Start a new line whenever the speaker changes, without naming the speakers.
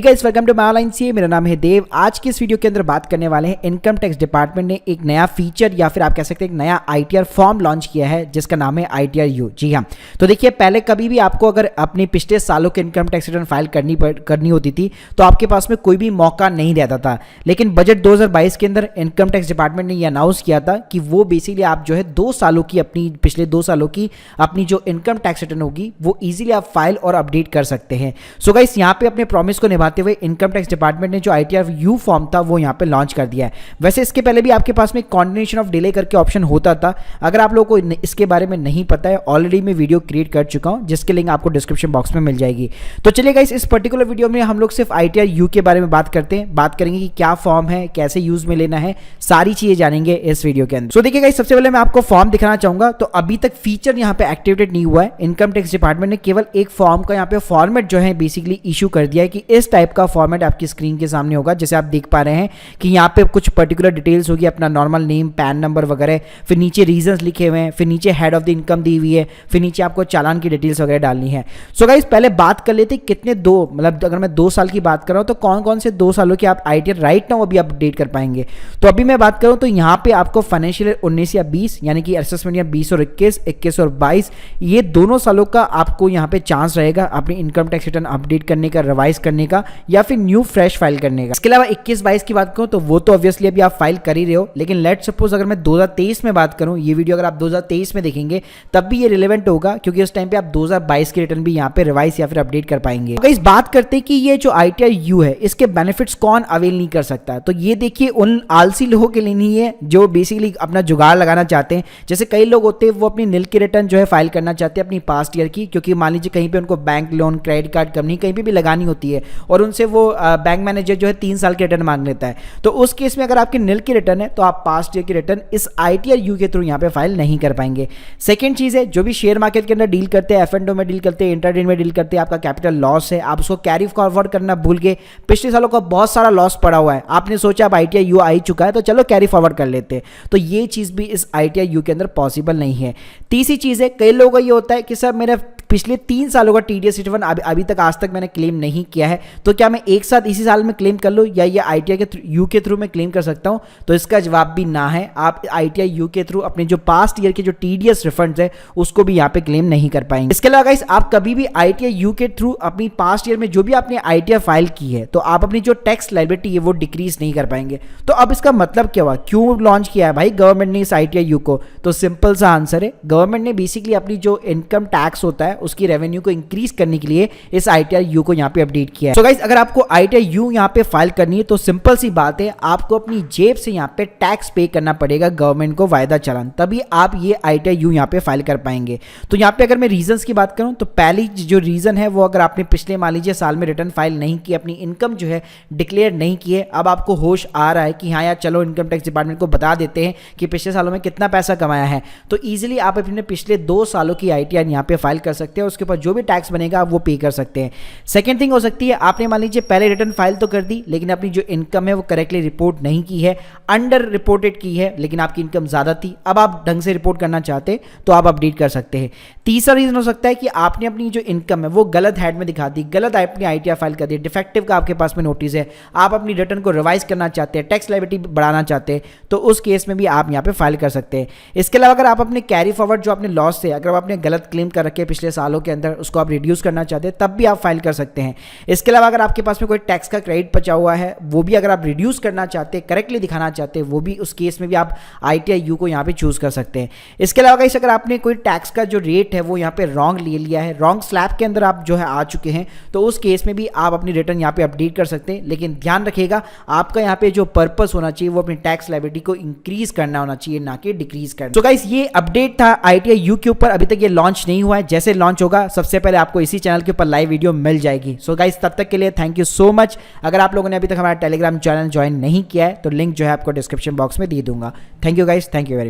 Guys, welcome to my online CA. मेरा नाम है देव। आज की इस वीडियो के अंदर बात करने वाले हैं इनकम टैक्स डिपार्टमेंट ने एक नया फीचर या फिर आप कह सकते हैं एक नया आईटीआर फॉर्म लॉन्च किया है जिसका नाम है आईटीआर यू। जी हाँ, तो देखिए पहले कभी भी आपको अगर अपने पिछले सालों के इनकम टैक्स रिटर्न फाइल करनी होती थी तो आपके पास में कोई भी मौका नहीं रहता था। लेकिन बजट 2022 के अंदर इनकम टैक्स डिपार्टमेंट ने ये अनाउंस किया था कि वो बेसिकली आप जो है 2 सालों की अपनी पिछले 2 सालों की अपनी जो इनकम टैक्स रिटर्न होगी वो इजीली आप फाइल और अपडेट कर सकते हैं। सो गाइस, यहाँ पे अपने प्रॉमिस को निभाते हुए इनकम टैक्स डिपार्टमेंट ने जो आईटीआर यू फॉर्म था वो यहाँ पे लॉन्च कर दिया है। वैसे इसके पहले भी आपके पास में कॉन्टिन्यूएशन ऑफ डिले करके ऑप्शन होता था। अगर आप लोगों को इसके बारे में नहीं पता है, ऑलरेडी मैं वीडियो क्रिएट कर चुका हूँ जिसकी लिंक आपको डिस्क्रिप्शन बॉक्स में मिल जाएगी। तो चलिए गाइस, इस पर्टिकुलर वीडियो में हम लोग सिर्फ आईटीआर यू के बारे में बात करते हैं, बात करेंगे कि क्या फॉर्म है, कैसे यूज में लेना है, सारी चीजें जानेंगे इस वीडियो के अंदर। सो देखिए गाइस, सबसे पहले मैं आपको फॉर्म दिखाना चाहूंगा। तो अभी तक फीचर यहाँ पे एक्टिवेटेड नहीं हुआ है। इनकम टैक्स डिपार्टमेंट ने केवल एक फॉर्म का यहाँ पे फॉर्मेट जो है बेसिकली इशू कर दिया है कि इस टाइप का फॉर्मेट आपकी स्क्रीन के सामने होगा। जैसे आप देख पा रहे हैं कि यहाँ पे कुछ पर्टिकुलर डिटेल्स होगी, अपना नॉर्मल नेम, पैन नंबर वगैरह, फिर नीचे रीजंस लिखे हुए हैं, फिर नीचे हेड ऑफ द इनकम दी हुई है, फिर नीचे आपको चालान की डिटेल्स वगैरह डालनी है। सो गाइस, पहले बात कर लेते कितने मतलब अगर मैं 2 साल की बात कर रहा हूँ तो कौन कौन से 2 सालों की आप आईटीआर राइट नाउ अभी अपडेट कर पाएंगे। तो अभी मैं बात करूँ तो यहाँ पे आपको फाइनेंशियल ईयर 19 या 20 यानी कि असेसमेंट या 20 और 21 और 22 ये दोनों सालों का आपको यहाँ पे चांस रहेगा अपनी इनकम टैक्स रिटर्न अपडेट करने का, रिवाइज करने का या फिर न्यू फ्रेश फाइल करने का। इसके अलावा 21-22 की बात करूं तो वो तो ऑब्वियसली अभी आप फाइल कर ही रहे हो, लेकिन लेट सपोज अगर मैं 2023 में बात करूं, ये वीडियो अगर आप 2023 में देखेंगे तब भी ये रिलेवेंट होगा क्योंकि उस टाइम पे आप 2022 की रिटर्न भी यहाँ पे रिवाइज या फिर अपडेट कर पाएंगे। तो इस बात करते हैं कि ये जो आईटीआर यू है इसके बेनिफिट्स कौन अवेल नहीं कर सकता। तो ये देखिए उन आलसी लोगों के लिए नहीं है जो बेसिकली अपना जुगाड़ लगाना चाहते हैं। जैसे कई लोग होते हैं वो अपनी नील की रिटर्न जो है फाइल करना चाहते हैं अपनी पास्ट ईयर की, क्योंकि मान लीजिए कहीं पे उनको bank loan, credit card, company कहीं पे भी लगानी होती है और उनसे वो बैंक मैनेजर जो है 3 साल की रिटर्न मांग लेता है। तो उस केस में अगर आपकी नील की रिटर्न है तो आप पास्ट ईयर की रिटर्न इस आईटीआर यू के थ्रू यहाँ पे फाइल नहीं कर पाएंगे। सेकंड चीज है, जो भी शेयर मार्केट के अंदर डील करते हैं, एफ&ओ में डील करते हैं, इंट्राडे में डील करते हैं, आपका कैपिटल लॉस है, आप उसको कैरी फॉरवर्ड करना भूल गए, पिछले सालों का बहुत सारा लॉस पड़ा हुआ है, आपने सोचा अब आईटीआर यू आ ही चुका है तो चलो कैरी फॉरवर्ड कर लेते हैं, तो ये चीज भी इस आईटीआर यू के अंदर पॉसिबल नहीं है। तीसरी चीज है, कई लोगों को ये होता है कि सर मेरा पिछले 3 सालों का टीडीएस रिटर्न अभी तक आज तक मैंने क्लेम नहीं किया है, तो क्या मैं एक साथ इसी साल में क्लेम कर लूँ या ये आईटीआर यू के थ्रू मैं क्लेम कर सकता हूँ? तो इसका जवाब भी ना है। आप आईटीआर यू के थ्रू अपने जो पास्ट ईयर के जो टीडीएस रिफंड्स है उसको भी यहाँ पे क्लेम नहीं कर पाएंगे। इसके अलावा गाइस, आप कभी भी आईटीआर यू के थ्रू अपनी पास्ट ईयर में जो भी आपने आईटीआर फाइल की है तो आप अपनी जो टैक्स लायबिलिटी है वो डिक्रीज नहीं कर पाएंगे। तो अब इसका मतलब क्या हुआ, क्यों लॉन्च किया है भाई गवर्नमेंट ने इस आईटीआर यू को? तो सिंपल सा आंसर है, गवर्नमेंट ने बेसिकली अपनी जो इनकम टैक्स होता है उसकी रेवेन्यू को इंक्रीज करने के लिए इस आईटीआर यू को यहाँ पे अपडेट किया है। सो गाइस, अगर आपको आईटीआर यू यहाँ पे फाइल करनी है तो सिंपल सी बात है, आपको अपनी जेब से यहाँ पे टैक्स पे करना पड़ेगा गवर्नमेंट को, वायदा चालान, तभी आप ये आईटीआर यू यहाँ पे फाइल कर पाएंगे। तो यहाँ पे अगर मैं रीजंस की बात करूँ तो पहली जो रीजन है वो, अगर आपने पिछले मान लीजिए साल में रिटर्न फाइल नहीं की, अपनी इनकम जो है डिक्लेयर नहीं की है, अब आपको होश आ रहा है कि हाँ यार चलो इनकम टैक्स डिपार्टमेंट को बता देते हैं कि पिछले सालों में कितना पैसा कमाया है, तो ईजिली आप अपने पिछले 2 सालों की आईटीआर यहाँ पे फाइल कर सकते हैं। उसके ऊपर जो भी टैक्स बनेगा आप वो पे कर सकते हैं। सेकंड थिंग हो सकती है, आपने मान लीजिए पहले रिटर्न फाइल तो कर दी लेकिन अपनी जो इनकम है वो करेक्टली रिपोर्ट नहीं की है, अंडर रिपोर्टेड की है, लेकिन आपकी इनकम ज्यादा थी, अब आप ढंग से रिपोर्ट करना चाहते तो आप अपडेट कर सकते हैं। तीसरा रीजन हो सकता है कि आपने अपनी जो इनकम है वो गलत हेड में दिखा दी, गलत अपनी आईटीआर फाइल कर दी, डिफेक्टिव का आपके पास में नोटिस है, आप अपनी रिटर्न को रिवाइज करना चाहते हैं, टैक्स लायबिलिटी बढ़ाना चाहते हैं, तो उस केस में भी आप यहाँ पे फाइल कर सकते हैं। इसके अलावा अगर आप अपने कैरी फॉरवर्ड जो अपने लॉस से अगर आपने गलत क्लेम कर रखे पिछले सालों के अंदर उसको आप रिड्यूस करना चाहते हैं तब भी आप फाइल कर सकते हैं। इसके अलावा अगर आपके पास में कोई टैक्स का क्रेडिट बचा हुआ है वो भी अगर आप रिड्यूस करना चाहते हैं, करेक्टली दिखाना चाहते हैं, वो भी उस केस में भी आप आईटीआर यू को यहाँ पे चूज कर सकते हैं। इसके अलावा गाइस, अगर आपने कोई टैक्स का जो रेट है वो यहाँ पे रॉन्ग ले लिया है, रॉन्ग स्लैब के अंदर आप जो है आ चुके हैं, तो उस केस में भी आप अपनी रिटर्न यहाँ पे अपडेट कर सकते हैं। लेकिन ध्यान रखिएगा, आपका यहाँ पे जो पर्पस होना चाहिए वो अपनी टैक्स लायबिलिटी को इंक्रीज करना होना चाहिए, ना कि डिक्रीज करना। तो गाइस, ये अपडेट था आईटीआर यू के ऊपर, अभी तक ये लॉन्च नहीं हुआ है, जैसे लॉन्च होगा सबसे पहले आपको इसी चैनल के ऊपर लाइव वीडियो मिल जाएगी। सो गाइस, तब तक के लिए थैंक यू सो मच। अगर आप लोगों ने अभी तक हमारा टेलीग्राम चैनल ज्वाइन नहीं किया है तो लिंक जो है आपको डिस्क्रिप्शन बॉक्स में दे दूंगा। Thank you guys, thank you very much.